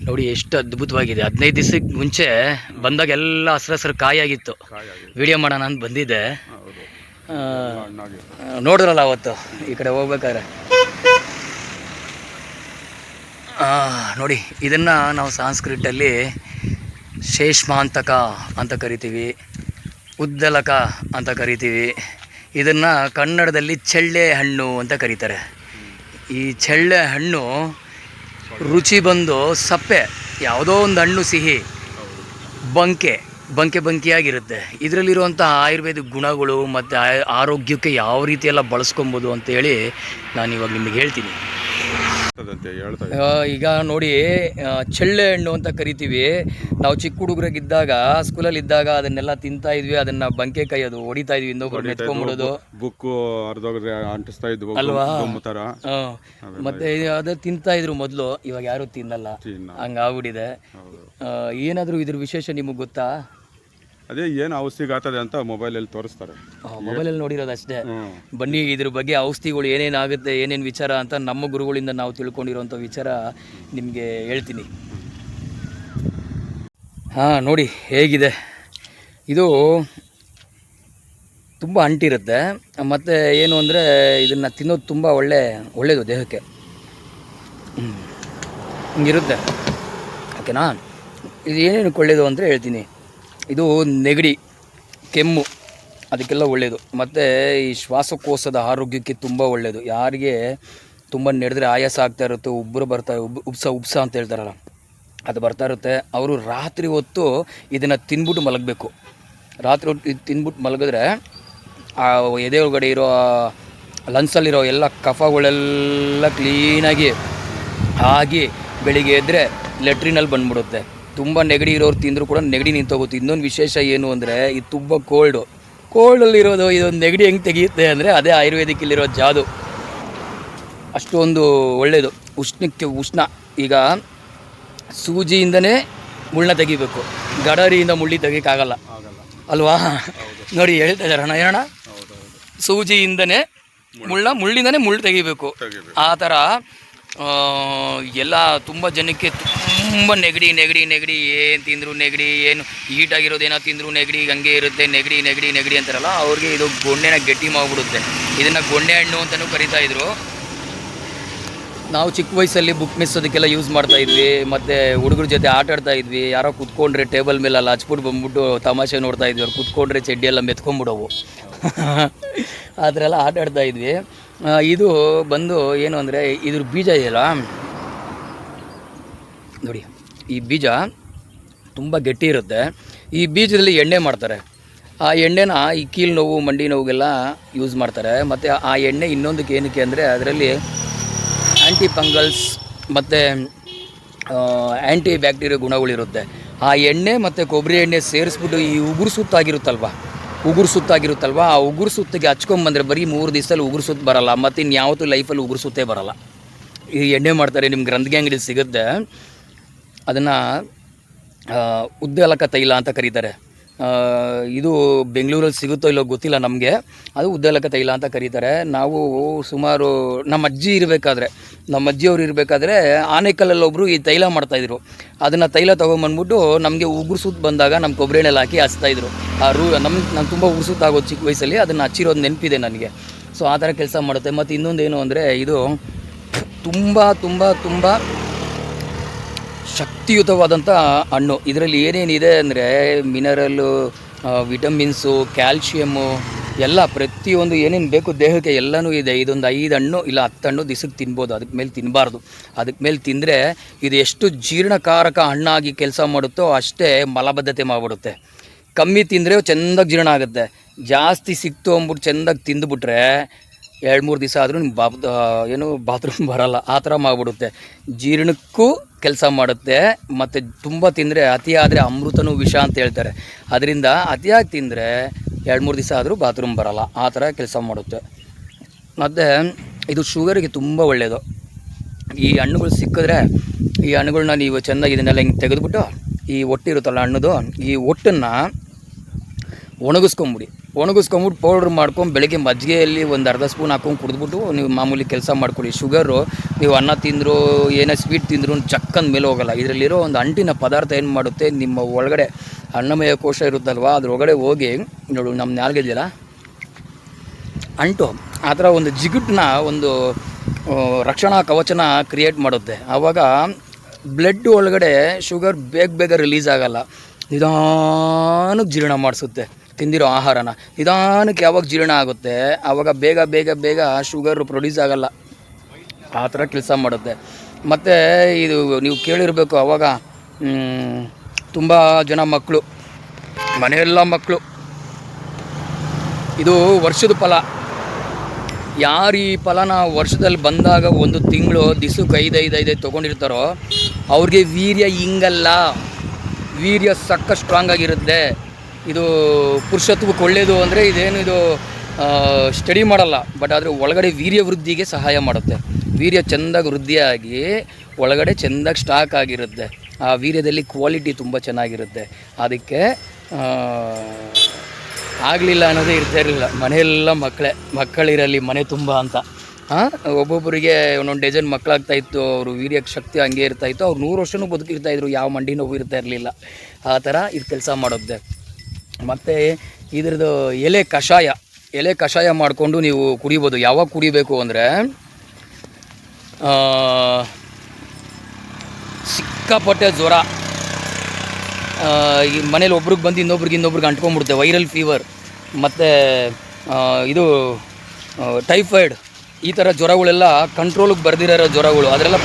ನೋಡಿ ಎಷ್ಟು ಅದ್ಭುತವಾಗಿದೆ. 15 ದಿವಸಕ್ಕೆ ಮುಂಚೆ ಬಂದಾಗ ಎಲ್ಲ ಹಸ್ರು ಕಾಯಾಗಿತ್ತು. ವಿಡಿಯೋ ಮಾಡೋಣ ಅಂತ ಬಂದಿದ್ದೆ. ನೋಡಿದ್ರಲ್ಲ ಅವತ್ತು ಈ ಕಡೆ ಹೋಗ್ಬೇಕಾದ್ರೆ. ನೋಡಿ ಇದನ್ನು ನಾವು ಸಂಸ್ಕೃತಲ್ಲಿ ಶೇಷ್ಮಾಂತಕ ಅಂತ ಕರಿತೀವಿ, ಉದ್ದಲಕ ಅಂತ ಕರಿತೀವಿ. ಇದನ್ನು ಕನ್ನಡದಲ್ಲಿ ಚೆಳ್ಳೆ ಹಣ್ಣು ಅಂತ ಕರೀತಾರೆ. ಈ ಚೆಳ್ಳೆ ಹಣ್ಣು ರುಚಿ ಬಂದು ಸಪ್ಪೆ, ಯಾವುದೋ ಒಂದು ಹಣ್ಣು ಸಿಹಿ, ಬಂಕೆಯಾಗಿರುತ್ತೆ. ಇದರಲ್ಲಿರುವಂಥ ಆಯುರ್ವೇದಿಕ್ ಗುಣಗಳು ಮತ್ತು ಆರೋಗ್ಯಕ್ಕೆ ಯಾವ ರೀತಿಯೆಲ್ಲ ಬಳಸ್ಕೊಬೋದು ಅಂತೇಳಿ ನಾನು ಇವಾಗ ನಿಮಗೆ ಹೇಳ್ತೀನಿ. ಈಗ ನೋಡಿ, ಚೆಳ್ಳೆ ಹಣ್ಣು ಅಂತ ಕರಿತೀವಿ. ನಾವು ಚಿಕ್ಕ ಹುಡುಗರಾಗಿದ್ದಾಗ ಸ್ಕೂಲಲ್ಲಿ ಇದ್ದಾಗ ಅದನ್ನೆಲ್ಲ ತಿಂತಾ ಇದ್ವಿ. ಅದನ್ನ ಬಂಕೆ ಕೈಯೋದು, ಹೊಡಿತಾ ಇದ್ವಿ, ಇನ್ನೊಬ್ರು ಎತ್ಕೊಂಡ್ಬಿಡೋದು, ಬುಕ್ಕು ಅಂಟಿಸ್ತಾ ಇದ್ವು ಅಲ್ವಾ. ಮತ್ತೆ ಅದು ತಿಂತಾ ಇದ್ರು ಮೊದಲು, ಇವಾಗ ಯಾರು ತಿನ್ನಲ್ಲ, ಹಂಗಾಗ್ಬಿಟ್ಟಿದೆ. ಏನಾದರೂ ಇದ್ರ ವಿಶೇಷ ನಿಮಗೆ ಗೊತ್ತಾ? ಅದೇ ಏನು ಔಷಧಿಗೆ ಆಗ್ತದೆ ಅಂತ ಮೊಬೈಲಲ್ಲಿ ತೋರಿಸ್ತಾರೆ. ಮೊಬೈಲಲ್ಲಿ ನೋಡಿರೋದು ಅಷ್ಟೇ. ಬನ್ನಿ ಇದ್ರ ಬಗ್ಗೆ ಔಷಧಿಗಳು ಏನೇನಾಗುತ್ತೆ, ಏನೇನು ವಿಚಾರ ಅಂತ ನಮ್ಮ ಗುರುಗಳಿಂದ ನಾವು ತಿಳ್ಕೊಂಡಿರೋಂಥ ವಿಚಾರ ನಿಮಗೆ ಹೇಳ್ತೀನಿ. ನೋಡಿ ಹೇಗಿದೆ ಇದು. ತುಂಬ ಅಂಟಿರುತ್ತೆ. ಮತ್ತು ಏನು ಅಂದರೆ ಇದನ್ನು ತಿನ್ನೋದು ತುಂಬ ಒಳ್ಳೆಯದು ದೇಹಕ್ಕೆ. ಹಿಂಗಿರುತ್ತೆ, ಓಕೆನಾ. ಇದು ಏನೇನು ಒಳ್ಳೆಯದು ಅಂದರೆ ಹೇಳ್ತೀನಿ. ಇದು ನೆಗಡಿ, ಕೆಮ್ಮು ಅದಕ್ಕೆಲ್ಲ ಒಳ್ಳೆಯದು. ಮತ್ತು ಈ ಶ್ವಾಸಕೋಶದ ಆರೋಗ್ಯಕ್ಕೆ ತುಂಬ ಒಳ್ಳೆಯದು. ಯಾರಿಗೆ ತುಂಬ ನಡೆದ್ರೆ ಆಯಾಸ ಆಗ್ತಾ ಇರುತ್ತೆ, ಉಬ್ಸ ಅಂತ ಹೇಳ್ತಾರಲ್ಲ, ಅದು ಬರ್ತಾ ಇರುತ್ತೆ, ಅವರು ರಾತ್ರಿ ಹೊತ್ತು ಇದನ್ನು ತಿಂದ್ಬಿಟ್ಟು ಮಲಗಬೇಕು. ರಾತ್ರಿ ಹೊತ್ತು ಇದು ತಿಂದ್ಬಿಟ್ಟು ಮಲಗಿದ್ರೆ ಆ ಎದೆ ಒಳಗಡೆ ಇರೋ ಲಂಗ್ಸಲ್ಲಿರೋ ಎಲ್ಲ ಕಫಗಳೆಲ್ಲ ಕ್ಲೀನಾಗಿ ಆಗಿ ಬೆಳಿಗ್ಗೆ ಎದ್ದರೆ ಲೆಟ್ರಿನಲ್ಲಿ ಬಂದ್ಬಿಡುತ್ತೆ. ತುಂಬ ನೆಗಡಿ ಇರೋರು ತಿಂದರೂ ಕೂಡ ನೆಗಡಿ ನಿಂತೋಗುತ್ತೆ. ಇನ್ನೊಂದು ವಿಶೇಷ ಏನು ಅಂದರೆ, ಇದು ತುಂಬ ಕೋಲ್ಡಲ್ಲಿರೋದು ಇದೊಂದು ನೆಗಡಿ ಹೆಂಗೆ ತೆಗೆಯುತ್ತೆ ಅಂದರೆ ಅದೇ ಆಯುರ್ವೇದಿಕಲ್ಲಿರೋ ಜಾದು. ಅಷ್ಟೊಂದು ಒಳ್ಳೆಯದು. ಉಷ್ಣ. ಈಗ ಸೂಜಿಯಿಂದನೇ ಮುಳ್ಳ ತೆಗಿಬೇಕು, ಗಡರಿಯಿಂದ ಮುಳ್ಳಿ ತೆಗಿಯೋಕ್ಕಾಗಲ್ಲ ಅಲ್ವಾ. ನೋಡಿ ಹೇಳ್ತಾ ಇದ್ದಾರೆ ಹೇಳೋಣ, ಸೂಜಿಯಿಂದನೇ ಮುಳ್ಳಿಂದನೇ ಮುಳ್ಳು ತೆಗಿಬೇಕು. ಆ ಥರ ಎಲ್ಲ ತುಂಬ ಜನಕ್ಕೆ ತುಂಬ ನೆಗಡಿ. ಏನು ತಿಂದರೂ ನೆಗಡಿ, ಏನು ಹೀಟಾಗಿರೋದೇನೋ ತಿಂದರೂ ನೆಗಡಿ, ಹಂಗೆ ಇರುತ್ತೆ. ನೆಗಡಿ ಅಂತಾರಲ್ಲ, ಅವ್ರಿಗೆ ಇದು ಗೊಂಡೆನ ಗಟ್ಟಿ ಮಾಡಿಬಿಡುತ್ತೆ. ಇದನ್ನು ಗೊಂಡೆ ಹಣ್ಣು ಅಂತಲೂ ಕರಿತಾ ಇದ್ರು. ನಾವು ಚಿಕ್ಕ ವಯಸ್ಸಲ್ಲಿ ಬುಕ್ ಮೆಸ್ಸೋದಕ್ಕೆಲ್ಲ ಯೂಸ್ ಮಾಡ್ತಾಯಿದ್ವಿ. ಮತ್ತು ಹುಡುಗರ ಜೊತೆ ಆಟ ಆಡ್ತಾ ಇದ್ವಿ. ಯಾರೋ ಕೂತ್ಕೊಂಡ್ರೆ ಟೇಬಲ್ ಮೇಲೆಲ್ಲ ಹಚ್ಬಿಟ್ಟು ಬಂದ್ಬಿಟ್ಟು ತಮಾಷೆ ನೋಡ್ತಾ ಇದ್ವಿ. ಅವ್ರು ಕೂತ್ಕೊಂಡ್ರೆ ಚಡ್ಡಿ ಎಲ್ಲ ಮೆತ್ಕೊಂಡ್ಬಿಡೋವು. ಆ ಥರ ಎಲ್ಲ ಆಟ ಆಡ್ತಾ ಇದ್ವಿ. ಇದು ಬಂದು ಏನು ಅಂದರೆ, ಇದ್ರ ಬೀಜ ಇದೆಯಲ್ಲ ನೋಡಿ, ಈ ಬೀಜ ತುಂಬ ಗಟ್ಟಿ ಇರುತ್ತೆ. ಈ ಬೀಜದಲ್ಲಿ ಎಣ್ಣೆ ಮಾಡ್ತಾರೆ. ಆ ಎಣ್ಣೆನ ಈ ಕೀಲು ನೋವು, ಮಂಡಿ ನೋವಿಗೆಲ್ಲ ಯೂಸ್ ಮಾಡ್ತಾರೆ. ಮತ್ತು ಆ ಎಣ್ಣೆ ಇನ್ನೊಂದಕ್ಕೆ ಏನಕ್ಕೆ ಅಂದರೆ, ಅದರಲ್ಲಿ ಆ್ಯಂಟಿ ಫಂಗಲ್ಸ್ ಮತ್ತು ಆ್ಯಂಟಿ ಬ್ಯಾಕ್ಟೀರಿಯಾ ಗುಣಗಳಿರುತ್ತೆ. ಆ ಎಣ್ಣೆ ಮತ್ತು ಕೊಬ್ಬರಿ ಎಣ್ಣೆ ಸೇರಿಸ್ಬಿಟ್ಟು ಈ ಉಗುರು ಸುತ್ತಾಗಿರುತ್ತಲ್ವ, ಆ ಉಗುರು ಸುತ್ತಿಗೆ ಹಚ್ಕೊಂಬಂದರೆ ಬರೀ 3 ದಿವಸದಲ್ಲಿ ಉಗುರು ಸುತ್ತು ಬರೋಲ್ಲ. ಮತ್ತು ಇನ್ಯಾವತ್ತೂ ಲೈಫಲ್ಲಿ ಉಗುರು ಸುತ್ತೇ ಬರೋಲ್ಲ. ಈ ಎಣ್ಣೆ ಮಾಡ್ತಾರೆ, ನಿಮ್ಮ ಗ್ರಂಥಿಗೆ ಅಂಗಡಿ ಸಿಗುತ್ತೆ. ಅದನ್ನು ಉದ್ದಲಕ ತೈಲ ಅಂತ ಕರೀತಾರೆ. ಇದು ಬೆಂಗಳೂರಲ್ಲಿ ಸಿಗುತ್ತೋ ಇಲ್ಲೋ ಗೊತ್ತಿಲ್ಲ ನಮಗೆ. ಅದು ಉದ್ದಲಕ ತೈಲ ಅಂತ ಕರೀತಾರೆ. ನಾವು ಸುಮಾರು ನಮ್ಮ ಅಜ್ಜಿಯವರು ಇರಬೇಕಾದ್ರೆ ಆನೇಕಲ್ಲಲ್ಲಿ ಒಬ್ಬರು ಈ ತೈಲ ಮಾಡ್ತಾಯಿದ್ರು. ಅದನ್ನು ತೈಲ ತೊಗೊಂಬಂದ್ಬಿಟ್ಟು ನಮಗೆ ಉಗುರು ಸುತ್ತು ಬಂದಾಗ ನಮ್ಮ ಕೊಬ್ಬರಿ ಎಣ್ಣೆಲ್ಲಿ ಹಾಕಿ ಹಚ್ತಾಯಿದ್ರು. ನಾನು ತುಂಬ ಉಗುರು ಸುತ್ತು ಆಗೋದು ಚಿಕ್ಕ ವಯಸ್ಸಲ್ಲಿ, ಅದನ್ನು ಹಚ್ಚಿರೋದು ನೆನಪಿದೆ ನನಗೆ. ಸೊ ಆ ಥರ ಕೆಲಸ ಮಾಡುತ್ತೆ. ಮತ್ತು ಇನ್ನೊಂದೇನು ಅಂದರೆ, ಇದು ತುಂಬ ಶಕ್ತಿಯುತವಾದಂಥ ಹಣ್ಣು. ಇದರಲ್ಲಿ ಏನೇನಿದೆ ಅಂದರೆ, ಮಿನರಲ್ಲು, ವಿಟಮಿನ್ಸು, ಕ್ಯಾಲ್ಶಿಯಮ್ಮು ಎಲ್ಲ ಪ್ರತಿಯೊಂದು ಏನೇನು ಬೇಕು ದೇಹಕ್ಕೆ ಎಲ್ಲನೂ ಇದೆ. ಇದೊಂದು 5 ಹಣ್ಣು ಇಲ್ಲ 10 ಹಣ್ಣು ದಿವಸಕ್ಕೆ ತಿನ್ಬೋದು. ಅದಕ್ಕೆ ಮೇಲೆ ತಿನ್ನಬಾರ್ದು. ಅದಕ್ಕೆ ಮೇಲೆ ತಿಂದರೆ ಇದು ಎಷ್ಟು ಜೀರ್ಣಕಾರಕ ಹಣ್ಣಾಗಿ ಕೆಲಸ ಮಾಡುತ್ತೋ ಅಷ್ಟೇ ಮಲಬದ್ಧತೆ ಮಾಡಿಬಿಡುತ್ತೆ. ಕಮ್ಮಿ ತಿಂದರೆ ಚೆಂದಾಗಿ ಜೀರ್ಣ ಆಗುತ್ತೆ. ಜಾಸ್ತಿ ಸಿಕ್ತು ಅಂದ್ಬಿಟ್ಟು ಚೆಂದಾಗಿ ತಿಂದುಬಿಟ್ರೆ 2-3 ದಿವಸ ಆದರೂ ನಿಮ್ಮ ಬಾತ್ರೂಮ್ ಬರೋಲ್ಲ. ಆ ಥರ ಮಾಡಿಬಿಡುತ್ತೆ. ಜೀರ್ಣಕ್ಕೂ ಕೆಲಸ ಮಾಡುತ್ತೆ. ಮತ್ತು ತುಂಬ ತಿಂದರೆ, ಅತಿಯಾದರೆ ಅಮೃತನೂ ವಿಷ ಅಂತ ಹೇಳ್ತಾರೆ. ಅದರಿಂದ ಅತಿಯಾಗಿ ತಿಂದರೆ 2-3 ದಿವಸ ಆದರೂ ಬಾತ್ರೂಮ್ ಬರೋಲ್ಲ. ಆ ಥರ ಕೆಲಸ ಮಾಡುತ್ತೆ. ಮತ್ತು ಇದು ಶುಗರಿಗೆ ತುಂಬ ಒಳ್ಳೆಯದು. ಈ ಹಣ್ಣುಗಳು ಸಿಕ್ಕಿದ್ರೆ ಈ ಹಣ್ಣುಗಳನ್ನ ನೀವು ಚೆಂದಾಗಿ ಇದನ್ನೆಲ್ಲ ಹಿಂಗೆ ತೆಗೆದುಬಿಟ್ಟು, ಈ ಒಟ್ಟಿರುತ್ತಲ್ಲ ಹಣ್ಣುದು, ಈ ಒಟ್ಟನ್ನು ಒಣಗಿಸ್ಕೊಂಬಿಟ್ಟು ಪೌಡ್ರ್ ಮಾಡ್ಕೊಂಡು ಬೆಳಗ್ಗೆ ಮಜ್ಜಿಗೆಯಲ್ಲಿ ಒಂದು ಅರ್ಧ ಸ್ಪೂನ್ ಹಾಕ್ಕೊಂಡು ಕುಡಿದ್ಬಿಟ್ಟು ನೀವು ಮಾಮೂಲಿ ಕೆಲಸ ಮಾಡ್ಕೊಳ್ಳಿ. ಶುಗರು ನೀವು ಅನ್ನ ತಿಂದರೂ ಏನೇ ಸ್ವೀಟ್ ತಿಂದರೂ ಚಕ್ಕಂದ ಮೇಲೆ ಹೋಗಲ್ಲ. ಇದರಲ್ಲಿರೋ ಒಂದು ಅಂಟಿನ ಪದಾರ್ಥ ಏನು ಮಾಡುತ್ತೆ, ನಿಮ್ಮ ಒಳಗಡೆ ಅನ್ನಮಯ ಕೋಶ ಇರುತ್ತಲ್ವ ಅದ್ರ ಒಳಗಡೆ ಹೋಗಿ ನೋಡು, ನಮ್ಮ ನಾಲ್ಗೆ ಇದೆಯಲ್ಲ ಅಂಟು, ಆ ಥರ ಒಂದು ಜಿಗುಟನ್ನ ಒಂದು ರಕ್ಷಣಾ ಕವಚನ ಕ್ರಿಯೇಟ್ ಮಾಡುತ್ತೆ. ಆವಾಗ ಬ್ಲಡ್ ಒಳಗಡೆ ಶುಗರ್ ಬೇಗ ಬೇಗ ರಿಲೀಸ್ ಆಗೋಲ್ಲ, ನಿಧಾನಕ್ಕೆ ಜೀರ್ಣ ಮಾಡಿಸುತ್ತೆ. ತಿಂದಿರೋ ಆಹಾರನ ನಿಧಾನಕ್ಕೆ ಯಾವಾಗ ಜೀರ್ಣ ಆಗುತ್ತೆ ಆವಾಗ ಬೇಗ ಬೇಗ ಬೇಗ ಶುಗರ್ ಪ್ರೊಡ್ಯೂಸ್ ಆಗೋಲ್ಲ, ಆ ಥರ ಕೆಲಸ ಮಾಡುತ್ತೆ. ಮತ್ತು ಇದು ನೀವು ಕೇಳಿರಬೇಕು, ಆವಾಗ ತುಂಬ ಜನ ಮಕ್ಕಳು, ಮನೆಯೆಲ್ಲ ಮಕ್ಕಳು, ಇದು ವರ್ಷದ ಫಲ. ಯಾರು ಈ ಫಲನ ವರ್ಷದಲ್ಲಿ ಬಂದಾಗ ಒಂದು ತಿಂಗಳು ದಿಸಕ್ಕೆ 5 ತೊಗೊಂಡಿರ್ತಾರೋ ಅವ್ರಿಗೆ ವೀರ್ಯ ಹಿಂಗಲ್ಲ, ವೀರ್ಯ ಸಕ್ಕ ಸ್ಟ್ರಾಂಗ್ ಆಗಿರುತ್ತೆ. ಇದು ಪುರುಷತ್ವಕ್ಕೆ ಒಳ್ಳೆಯದು ಅಂದರೆ ಇದೇನು ಇದು ಸ್ಟಡಿ ಮಾಡಲ್ಲ, ಬಟ್ ಆದರೆ ಒಳಗಡೆ ವೀರ್ಯ ವೃದ್ಧಿಗೆ ಸಹಾಯ ಮಾಡುತ್ತೆ. ವೀರ್ಯ ಚೆಂದಾಗಿ ವೃದ್ಧಿಯಾಗಿ ಒಳಗಡೆ ಚೆಂದಾಗಿ ಸ್ಟಾಕ್ ಆಗಿರುತ್ತೆ. ಆ ವೀರ್ಯದಲ್ಲಿ ಕ್ವಾಲಿಟಿ ತುಂಬ ಚೆನ್ನಾಗಿರುತ್ತೆ. ಅದಕ್ಕೆ ಆಗಲಿಲ್ಲ ಅನ್ನೋದೇ ಇರ್ತಾ ಇರಲಿಲ್ಲ. ಮನೆಯೆಲ್ಲ ಮಕ್ಕಳಿರಲಿ ಮನೆ ತುಂಬ ಅಂತ. ಒಬ್ಬೊಬ್ಬರಿಗೆ ಒಂದೊಂದು ಡಜನ್ ಮಕ್ಕಳಾಗ್ತಾಯಿತ್ತು, ಅವರು ವೀರ್ಯಕ್ಕೆ ಶಕ್ತಿ ಹಂಗೆ ಇರ್ತಾಯಿತ್ತು, ಅವ್ರು 100 ವರ್ಷವೂ ಬದುಕಿರ್ತಾಯಿದ್ರು, ಯಾವ ಮಂಡಿ ನೋವು ಇರ್ತಾ ಇರಲಿಲ್ಲ. ಆ ಥರ ಇದು ಕೆಲಸ ಮಾಡುತ್ತೆ. ಮತ್ತು ಇದ್ರದ್ದು ಎಲೆ ಕಷಾಯ ಮಾಡಿಕೊಂಡು ನೀವು ಕುಡಿಬೋದು. ಯಾವಾಗ ಕುಡಿಬೇಕು ಅಂದರೆ ಸಿಕ್ಕಾಪಟ್ಟೆ ಜ್ವರ, ಈ ಮನೇಲಿ ಒಬ್ರಿಗೆ ಬಂದು ಇನ್ನೊಬ್ರಿಗೆ ಅಂಟ್ಕೊಂಡ್ಬಿಡುತ್ತೆ, ವೈರಲ್ ಫೀವರ್, ಮತ್ತು ಇದು ಟೈಫಾಯ್ಡ್, ಈ ಥರ ಜ್ವರಗಳೆಲ್ಲ ಕಂಟ್ರೋಲಿಗೆ ಬರ್ದಿರೋ ಜ್ವರಗಳು, ಅದರೆಲ್ಲ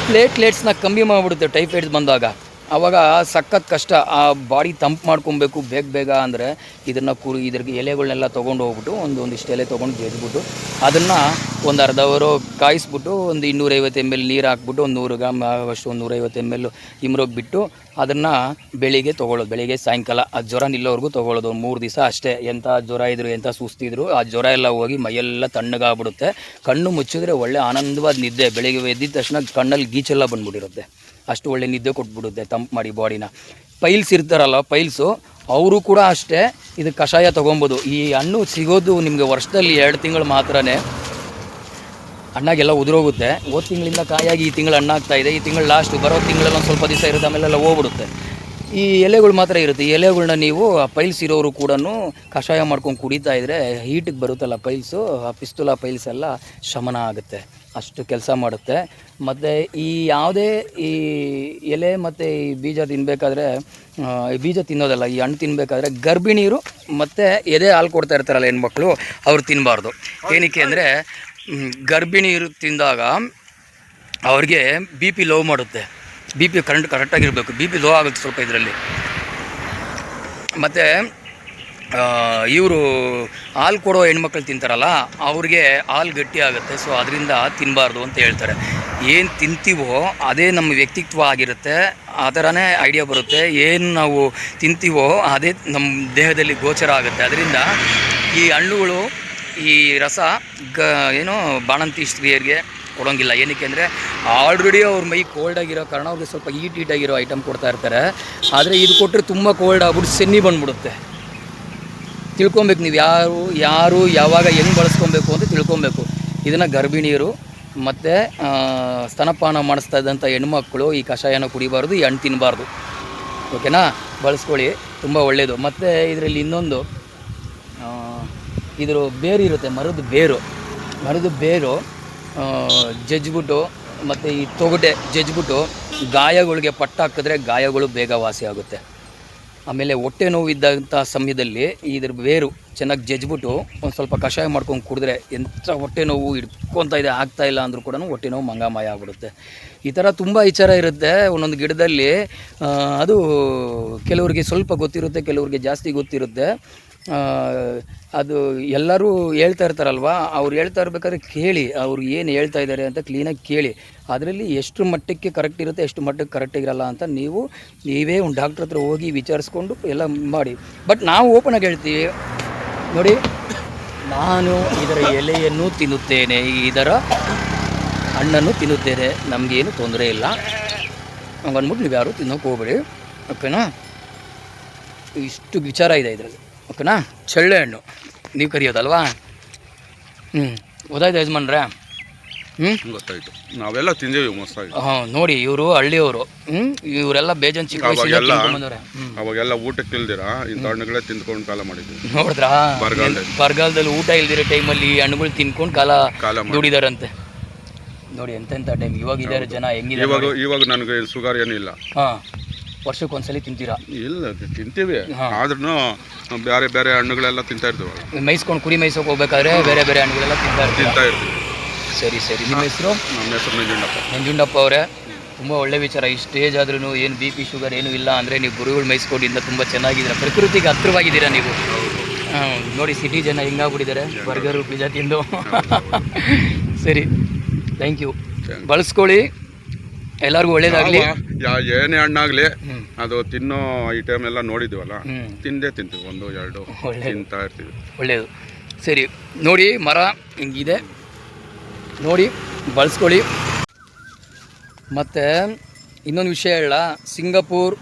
ಪ್ಲೇಟ್ಲೆಟ್ಸ್ನ ಕಮ್ಮಿ ಮಾಡಿಬಿಡುತ್ತೆ ಟೈಫಾಯ್ಡ್ಸ್ ಬಂದಾಗ. ಆವಾಗ ಸಖತ್ ಕಷ್ಟ. ಆ ಬಾಡಿ ತಂಪು ಮಾಡ್ಕೊಬೇಕು ಬೇಗ ಅಂದರೆ ಇದ್ರಿಗೆ ಎಲೆಗಳನ್ನೆಲ್ಲ ತೊಗೊಂಡು ಹೋಗ್ಬಿಟ್ಟು ಒಂದಿಷ್ಟು ಎಲೆ ತೊಗೊಂಡು ಜಜ್ಬಿಟ್ಟು ಅದನ್ನು ಒಂದು ಅರ್ಧ ಅವರು ಕಾಯಿಸ್ಬಿಟ್ಟು ಒಂದು 250 ml ನೀರು ಹಾಕ್ಬಿಟ್ಟು ಒಂದು 100 ಗ್ರಾಮ್ ಆಗೋಷ್ಟು ಒಂದು 150 ml ಇಮ್ರೋಗಿ ಬಿಟ್ಟು ಅದನ್ನು ಬೆಳಿಗ್ಗೆ ತೊಗೊಳ್ಳೋದು, ಬೆಳಿಗ್ಗೆ ಸಾಯಂಕಾಲ. ಆ ಜ್ವರ ನಿಲ್ಲೋವರೆಗೂ ತೊಗೊಳ್ಳೋದು 3 ದಿವಸ ಅಷ್ಟೇ. ಎಂಥ ಜ್ವರ ಇದ್ರು ಎಂಥ ಸುಸ್ತಿದ್ರು ಆ ಜ್ವರ ಎಲ್ಲ ಹೋಗಿ ಮೈಯೆಲ್ಲ ತಣ್ಣಗಾಗ್ಬಿಡುತ್ತೆ. ಕಣ್ಣು ಮುಚ್ಚಿದ್ರೆ ಒಳ್ಳೆ ಆನಂದವಾದ ನಿದ್ದೆ, ಬೆಳಿಗ್ಗೆ ಎದ್ದಿದ ತಕ್ಷಣ ಕಣ್ಣಲ್ಲಿ ಗೀಚೆಲ್ಲ ಬಂದ್ಬಿಟ್ಟಿರುತ್ತೆ, ಅಷ್ಟು ಒಳ್ಳೆ ನಿದ್ದೆ ಕೊಟ್ಬಿಡುತ್ತೆ ತಂಪು ಮಾಡಿ ಬಾಡಿನ. ಪೈಲ್ಸ್ ಇರ್ತಾರಲ್ಲ, ಪೈಲ್ಸು ಅವರು ಕೂಡ ಅಷ್ಟೇ ಇದು ಕಷಾಯ ತೊಗೊಬೋದು. ಈ ಹಣ್ಣು ಸಿಗೋದು ನಿಮಗೆ ವರ್ಷದಲ್ಲಿ 2 ತಿಂಗಳು ಮಾತ್ರನೇ. ಹಣ್ಣಾಗೆಲ್ಲ ಉದುರೋಗುತ್ತೆ. ಹೋದ ತಿಂಗಳಿಂದ ಕಾಯಾಗಿ ಈ ತಿಂಗಳು ಹಣ್ಣಾಗ್ತಾಯಿದೆ. ಈ ತಿಂಗಳು ಲಾಸ್ಟ್, ಬರೋ ತಿಂಗಳಲ್ಲಿ ಒಂದು ಸ್ವಲ್ಪ ದಿವಸ ಇರುತ್ತೆ, ಆಮೇಲೆಲ್ಲ ಹೋಗ್ಬಿಡುತ್ತೆ. ಈ ಎಲೆಗಳು ಮಾತ್ರ ಇರುತ್ತೆ. ಈ ಎಲೆಗಳನ್ನ ನೀವು ಪೈಲ್ಸ್ ಇರೋರು ಕೂಡ ಕಷಾಯ ಮಾಡ್ಕೊಂಡು ಕುಡಿತಾ ಇದ್ದರೆ ಹೀಟಿಗೆ ಬರುತ್ತಲ್ಲ ಪೈಲ್ಸು, ಆ ಪಿಸ್ತೂಲ ಪೈಲ್ಸ್ ಎಲ್ಲ ಶಮನ ಆಗುತ್ತೆ, ಅಷ್ಟು ಕೆಲಸ ಮಾಡುತ್ತೆ. ಮತ್ತು ಈ ಯಾವುದೇ ಈ ಎಲೆ ಮತ್ತು ಈ ಬೀಜ ತಿನ್ನಬೇಕಾದ್ರೆ, ಬೀಜ ತಿನ್ನೋದಲ್ಲ, ಈ ಹಣ್ಣು ತಿನ್ನಬೇಕಾದ್ರೆ ಗರ್ಭಿಣಿಯರು ಮತ್ತು ಎದೆ ಹಾಲು ಕೊಡ್ತಾ ಇರ್ತಾರಲ್ಲ ಹೆಣ್ಮಕ್ಳು, ಅವ್ರು ತಿನ್ನಬಾರ್ದು. ಏನಕ್ಕೆ ಅಂದರೆ ಗರ್ಭಿಣಿಯರು ತಿಂದಾಗ ಅವ್ರಿಗೆ BP ಲೋ ಮಾಡುತ್ತೆ. BP ಕರೆಕ್ಟಾಗಿರಬೇಕು, BP ಲೋ ಆಗುತ್ತೆ ಸ್ವಲ್ಪ ಇದರಲ್ಲಿ. ಮತ್ತು ಇವರು ಹಾಲು ಕೊಡೋ ಹೆಣ್ಮಕ್ಳು ತಿಂತಾರಲ್ಲ ಅವ್ರಿಗೆ ಹಾಲು ಗಟ್ಟಿ ಆಗುತ್ತೆ. ಸೊ ಅದರಿಂದ ತಿನ್ನಬಾರ್ದು ಅಂತ ಹೇಳ್ತಾರೆ. ಏನು ತಿಂತೀವೋ ಅದೇ ನಮ್ಮ ವ್ಯಕ್ತಿತ್ವ ಆಗಿರುತ್ತೆ, ಆ ಥರನೇ ಐಡಿಯಾ ಬರುತ್ತೆ. ಏನು ನಾವು ತಿಂತೀವೋ ಅದೇ ನಮ್ಮ ದೇಹದಲ್ಲಿ ಗೋಚರ ಆಗುತ್ತೆ. ಅದರಿಂದ ಈ ಹಣ್ಣುಗಳು, ಈ ರಸ ಏನೋ ಬಾಣಂತಿ ಸ್ತ್ರೀಯರಿಗೆ ಕೊಡೋಂಗಿಲ್ಲ. ಏನಕ್ಕೆ ಅಂದರೆ ಆಲ್ರೆಡಿ ಅವ್ರ ಮೈ ಕೋಲ್ಡ್ ಆಗಿರೋ ಕಾರಣ ಅವ್ರಿಗೆ ಸ್ವಲ್ಪ ಹೀಟ್ ಆಗಿರೋ ಐಟಮ್ ಕೊಡ್ತಾ ಇರ್ತಾರೆ. ಆದರೆ ಇದು ಕೊಟ್ಟರೆ ತುಂಬ ಕೋಲ್ಡ್ ಆಗ್ಬಿಟ್ಟು ಸೆನ್ನಿ ಬಂದ್ಬಿಡುತ್ತೆ. ತಿಳ್ಕೊಬೇಕು, ನೀವು ಯಾರು ಯಾವಾಗ ಹೆಂಗೆ ಬಳಸ್ಕೊಬೇಕು ಅಂತ ತಿಳ್ಕೊಬೇಕು. ಇದನ್ನು ಗರ್ಭಿಣಿಯರು ಮತ್ತು ಸ್ತನಪಾನ ಮಾಡಿಸ್ತಾ ಇದ್ದಂಥ ಹೆಣ್ಮಕ್ಳು ಈ ಕಷಾಯನ ಕುಡಿಬಾರ್ದು, ಈ ಹಣ್ಣು ತಿನ್ನಬಾರ್ದು. ಓಕೆನಾ? ಬಳಸ್ಕೊಳ್ಳಿ, ತುಂಬ ಒಳ್ಳೆಯದು. ಮತ್ತು ಇದರಲ್ಲಿ ಇನ್ನೊಂದು ಇದ್ರ ಬೇರು ಇರುತ್ತೆ, ಮರದ ಬೇರು ಜಜ್ಜಿಬಿಟ್ಟು ಮತ್ತು ಈ ತೊಗಟೆ ಜಜ್ಜಿಬಿಟ್ಟು ಗಾಯಗಳಿಗೆ ಪಟ್ಟ ಹಾಕಿದ್ರೆ ಗಾಯಗಳು ಬೇಗ ವಾಸಿ ಆಗುತ್ತೆ. ಆಮೇಲೆ ಹೊಟ್ಟೆ ನೋವು ಇದ್ದಂಥ ಸಮಯದಲ್ಲಿ ಇದ್ರ ಬೇರು ಚೆನ್ನಾಗಿ ಜಜ್ಜಿಬಿಟ್ಟು ಒಂದು ಸ್ವಲ್ಪ ಕಷಾಯ ಮಾಡ್ಕೊಂಡು ಕುಡಿದ್ರೆ ಎಂಥ ಹೊಟ್ಟೆ ನೋವು ಹಿಡ್ಕೊತಾ ಇದೆ ಆಗ್ತಾಯಿಲ್ಲ ಅಂದರೂ ಕೂಡ ಹೊಟ್ಟೆ ನೋವು ಮಂಗಮಾಯ ಆಗ್ಬಿಡುತ್ತೆ. ಈ ಥರ ತುಂಬ ವಿಚಾರ ಇರುತ್ತೆ ಒಂದೊಂದು ಗಿಡದಲ್ಲಿ. ಅದು ಕೆಲವ್ರಿಗೆ ಸ್ವಲ್ಪ ಗೊತ್ತಿರುತ್ತೆ, ಕೆಲವ್ರಿಗೆ ಜಾಸ್ತಿ ಗೊತ್ತಿರುತ್ತೆ. ಅದು ಎಲ್ಲರೂ ಹೇಳ್ತಾ ಇರ್ತಾರಲ್ವ, ಅವ್ರು ಹೇಳ್ತಾ ಇರ್ಬೇಕಾದ್ರೆ ಕೇಳಿ, ಅವ್ರು ಏನು ಹೇಳ್ತಾ ಇದ್ದಾರೆ ಅಂತ ಕ್ಲೀನಾಗಿ ಕೇಳಿ. ಅದರಲ್ಲಿ ಎಷ್ಟು ಮಟ್ಟಕ್ಕೆ ಕರೆಕ್ಟ್ ಇರುತ್ತೆ, ಎಷ್ಟು ಮಟ್ಟಕ್ಕೆ ಕರೆಕ್ಟಿರಲ್ಲ ಅಂತ ನೀವೇ ಒಂದು ಡಾಕ್ಟ್ರ್ ಹತ್ರ ಹೋಗಿ ವಿಚಾರಿಸ್ಕೊಂಡು ಎಲ್ಲ ಮಾಡಿ. ಬಟ್ ನಾವು ಓಪನಾಗಿ ಹೇಳ್ತೀವಿ ನೋಡಿ, ನಾನು ಇದರ ಎಲೆಯನ್ನು ತಿನ್ನುತ್ತೇನೆ, ಇದರ ಹಣ್ಣನ್ನು ತಿನ್ನುತ್ತೇನೆ, ನಮಗೇನು ತೊಂದರೆ ಇಲ್ಲ ಹಂಗನ್ಬಿಟ್ಟು ನೀವು ಯಾರು ತಿನ್ನೋಕೆ ಹೋಗ್ಬೇಡಿ. ಓಕೆನಾ? ಇಷ್ಟು ವಿಚಾರ ಇದೆ ಇದರಲ್ಲಿ. ಓಕೆನಾ? ಚಳ್ಳೆ ಹಣ್ಣು ನೀವು ಕರಿಯೋದಲ್ವಾ? ಗೊತ್ತಾಯ್ತು ಯಜಮಾನ್ರೆ? ಗೊತ್ತಾಯ್ತು, ನಾವೆಲ್ಲ ತಿಂದೇವಿ ಮಸ್ತಾಗಿ. ಹಾಂ ನೋಡಿ, ಇವರು ಹಳ್ಳಿಯವರು. ಇವರೆಲ್ಲ ಬೇಜನ್ ಚಿಕ್ಕ ವಯಸ್ಸಿಂದ ಅವಾಗೆಲ್ಲ ತಿನ್ಕೊಂಡ್ ಬಂದವ್ರೆ. ಅವಾಗೆಲ್ಲ ಊಟಕ್ಕೆ ಇಲ್ದಿರಾ ಇಂಥ ಹಣ್ಣುಗಳೇ ತಿಂದ್ಕೊಂಡು ಕಾಲ ಮಾಡಿದ್ವಿ. ನೋಡಿದ್ರಾ, ಬರಗಾಲದಲ್ಲಿ. ಬರಗಾಲದಲ್ಲಿ ಊಟ ಇಲ್ದಿರೋ ಟೈಮಲ್ಲಿ ಹಣ್ಣುಗಳು ತಿನ್ಕೊಂಡು ಕಾಲ ಮಾಡಿ ದುಡಿದಾರಂತೆ. ನೋಡಿ ಎಂತೆಂಥ ಟೈಮ್. ಇವಾಗ ಇದ್ದಾರೆ ಜನ ಹೆಂಗಿದ್ದಾರೆ. ಇವಾಗ ನನಗೆ ಶುಗರ್ ಏನಿಲ್ಲ. ಹಾಂ, ವರ್ಷಕ್ಕೆ ಒಂದ್ಸಲಿ ತಿಂತೀರಾ? ಇಲ್ಲ, ತಿಂತೀವಿ, ಆದ್ರೂ ಬೇರೆ ಬೇರೆ ಹಣ್ಣುಗಳೆಲ್ಲ ತಿಂತಾ ಇರ್ತೀವಲ್ಲ. ಮೇಯಿಸ್ಕೊಂಡು ಕುರಿ ಮೇಯ್ಸೋಕೆ ಹೋಗ್ಬೇಕಾದ್ರೆ ಬೇರೆ ಬೇರೆ ಹಣ್ಣುಗಳೆಲ್ಲ ತಿಂತಾ ಇರ್ತೀವಿ. ಸರಿ ಸರಿ. ನಿಮ್ಮ ಹೆಸರು? ನಮ್ಮ ಹೆಸರು ನಂಜುಂಡಪ್ಪ ಅವರೇ. ತುಂಬ ಒಳ್ಳೆ ವಿಚಾರ. ಈ ಸ್ಟೇಜ್ ಆದ್ರೂ ಏನು ಬಿ ಪಿ ಶುಗರ್ ಏನೂ ಇಲ್ಲ ಅಂದರೆ ನೀವು ಗುರುಗಳು ಮೇಯಿಸ್ಕೊಂಡಿಂದ ತುಂಬ ಚೆನ್ನಾಗಿದ್ದೀರಾ, ಪ್ರಕೃತಿಗೆ ಹತ್ತಿರವಾಗಿದ್ದೀರಾ ನೀವು. ನೋಡಿ ಸಿಟಿ ಜನ ಹೆಂಗಾಗ್ಬಿಟ್ಟಿದ್ದಾರೆ ಬರ್ಗರು ಪಿಜ್ಜಾ ತಿಂದು. ಸರಿ, ಥ್ಯಾಂಕ್ ಯು. ಬಳಸ್ಕೊಳ್ಳಿ, ಎಲ್ಲರಿಗೂ ಒಳ್ಳೇದಾಗಲಿ. ಏನೇ ಹಣ್ಣಾಗ್ಲಿ ಅದು ತಿನ್ನೋ ಐಟಮ್ ಎಲ್ಲ ನೋಡಿದ್ವಲ್ಲ, ತಿಂತೀವಿ, 1-2 ತಿಂತಾ ಇರ್ತೀವಿ. ಒಳ್ಳೆಯದು. ಸರಿ ನೋಡಿ, ಮರ ಹಿಂಗಿದೆ ನೋಡಿ, ಬಳಸ್ಕೊಳ್ಳಿ. ಮತ್ತು ಇನ್ನೊಂದು ವಿಷಯ ಹೇಳ, ಸಿಂಗಪೂರ್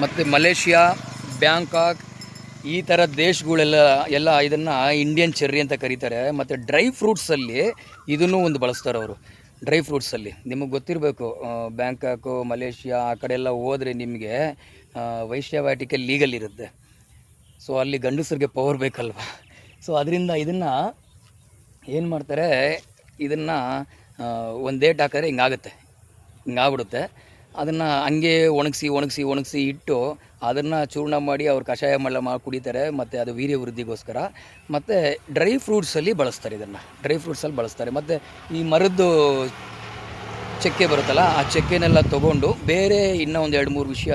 ಮತ್ತು ಮಲೇಷ್ಯಾ, ಬ್ಯಾಂಕಾಕ್ ಈ ಥರ ದೇಶಗಳೆಲ್ಲ ಇದನ್ನು ಇಂಡಿಯನ್ ಚೆರ್ರಿ ಅಂತ ಕರೀತಾರೆ. ಮತ್ತು ಡ್ರೈ ಫ್ರೂಟ್ಸಲ್ಲಿ ಇದನ್ನು ಒಂದು ಬಳಸ್ತಾರೆ ಅವರು. ಡ್ರೈ ಫ್ರೂಟ್ಸಲ್ಲಿ ನಿಮಗೆ ಗೊತ್ತಿರಬೇಕು, ಬ್ಯಾಂಕಾಕು ಮಲೇಷ್ಯಾ ಆ ಕಡೆ ಎಲ್ಲ ಹೋದರೆ ನಿಮಗೆ ವೈಶ್ಯವಾಟಿಕೆ ಲೀಗಲ್ ಇರುತ್ತೆ. ಸೊ ಅಲ್ಲಿ ಗಂಡಸರಿಗೆ ಪವರ್ ಬೇಕಲ್ವ. ಸೊ ಅದರಿಂದ ಇದನ್ನು ಏನು ಮಾಡ್ತಾರೆ, ಇದನ್ನು ಒಂದು ಡೇಟ್ ಹಾಕಿದ್ರೆ ಹಿಂಗಾಗ್ಬಿಡುತ್ತೆ. ಅದನ್ನು ಹಂಗೆ ಒಣಗಿಸಿ ಇಟ್ಟು ಅದನ್ನು ಚೂರ್ಣ ಮಾಡಿ ಅವ್ರು ಕಷಾಯ ಮಾಡಿ ಕುಡಿತಾರೆ. ಮತ್ತು ಅದು ವೀರ್ಯ ವೃದ್ಧಿಗೋಸ್ಕರ. ಮತ್ತು ಡ್ರೈ ಫ್ರೂಟ್ಸಲ್ಲಿ ಬಳಸ್ತಾರೆ, ಇದನ್ನು ಡ್ರೈ ಫ್ರೂಟ್ಸಲ್ಲಿ ಬಳಸ್ತಾರೆ. ಮತ್ತು ಈ ಮರದ್ದು ಚಕ್ಕೆ ಬರುತ್ತಲ್ಲ, ಆ ಚಕ್ಕೆನೆಲ್ಲ ತೊಗೊಂಡು ಬೇರೆ ಇನ್ನೂ ಒಂದು 2-3 ವಿಷಯ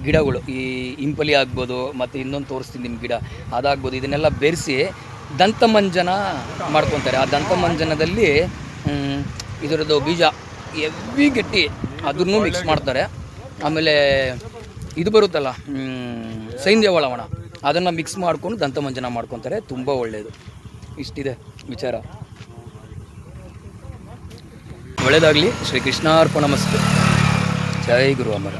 ಗಿಡಗಳು, ಈ ಇಂಪಲಿ ಆಗ್ಬೋದು, ಮತ್ತು ಇನ್ನೊಂದು ತೋರಿಸ್ತೀನಿ ನಿಮ್ಮ ಗಿಡ ಅದಾಗ್ಬೋದು, ಇದನ್ನೆಲ್ಲ ಬೆರೆಸಿ ದಂತಮಂಜನ ಮಾಡ್ಕೊತಾರೆ. ಆ ದಂತಮಂಜನದಲ್ಲಿ ಇದರದ್ದು ಬೀಜ ಎವ್ವಿ ಗಟ್ಟಿ ಅದನ್ನು ಮಿಕ್ಸ್ ಮಾಡ್ತಾರೆ. ಆಮೇಲೆ ಇದು ಬರುತ್ತಲ್ಲ ಸೈಂಧವ ಲವಣ, ಅದನ್ನು ಮಿಕ್ಸ್ ಮಾಡ್ಕೊಂಡು ದಂತಮಂಜನ ಮಾಡ್ಕೊತಾರೆ. ತುಂಬ ಒಳ್ಳೆಯದು. ಇಷ್ಟಿದೆ ವಿಚಾರ. ಒಳ್ಳೆಯದಾಗಲಿ. ಶ್ರೀ ಕೃಷ್ಣಾರ್ಪಣಮಸ್ತು. ಜೈ ಗುರು ಅಮರ.